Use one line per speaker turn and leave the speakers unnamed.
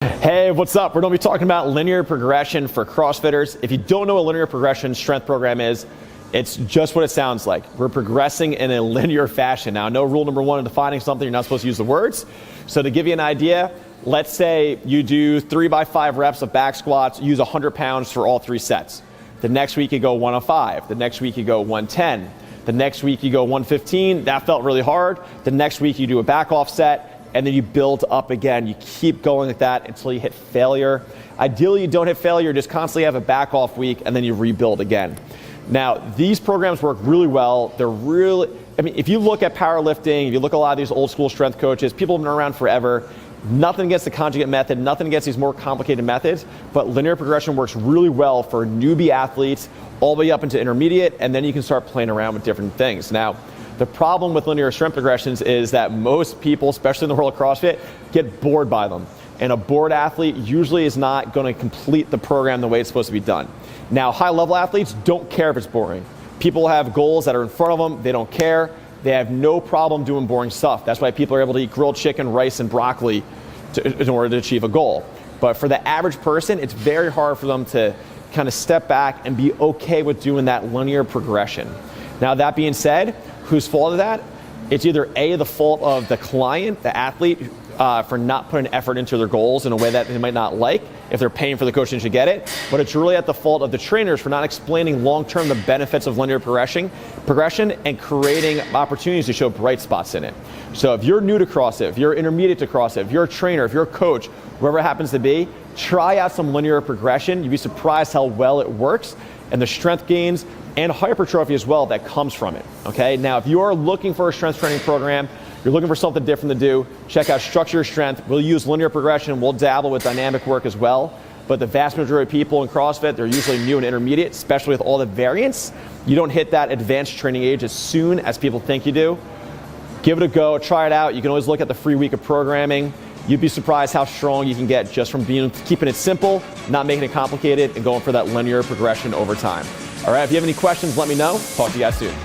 Hey, what's up? We're going to be talking about linear progression for Crossfitters. If you don't know what linear progression strength program is, it's just what it sounds like. We're progressing in a linear fashion. Now, I know rule number one in defining something, you're not supposed to use the words. So to give you an idea, let's say you do 3x5 reps of back squats, use 100 pounds for all 3 sets. The next week you go 105. The next week you go 110. The next week you go 115. That felt really hard. The next week you do a back off set. And then you build up again. You keep going like that until you hit failure. Ideally, you don't hit failure, just constantly have a back off week, and then you rebuild again. Now, these programs work really well. They're really, if you look at powerlifting, if you look at a lot of these old school strength coaches, people have been around forever. Nothing against the conjugate method, nothing against these more complicated methods, but linear progression works really well for newbie athletes all the way up into intermediate, and then you can start playing around with different things. Now, the problem with linear strength progressions is that most people, especially in the world of CrossFit, get bored by them. And a bored athlete usually is not going to complete the program the way it's supposed to be done. Now, high-level athletes don't care if it's boring. People have goals that are in front of them. They don't care. They have no problem doing boring stuff. That's why people are able to eat grilled chicken, rice, and broccoli in order to achieve a goal. But for the average person, it's very hard for them to kind of step back and be okay with doing that linear progression. Now, that being said, whose fault is that? It's either A, the fault of the client, the athlete, for not putting effort into their goals in a way that they might not like. If they're paying for the coach, they should get it. But it's really at the fault of the trainers for not explaining long-term the benefits of linear progression and creating opportunities to show bright spots in it. So if you're new to CrossFit, if you're intermediate to CrossFit, if you're a trainer, if you're a coach, whoever it happens to be, try out some linear progression. You'd be surprised how well it works and the strength gains and hypertrophy as well that comes from it, okay? Now, if you are looking for a strength training program, you're looking for something different to do, check out Structure Your Strength. We'll use linear progression. We'll dabble with dynamic work as well. But the vast majority of people in CrossFit, they're usually new and intermediate, especially with all the variants. You don't hit that advanced training age as soon as people think you do. Give it a go, try it out. You can always look at the free week of programming. You'd be surprised how strong you can get just from keeping it simple, not making it complicated, and going for that linear progression over time. All right, if you have any questions, let me know. Talk to you guys soon.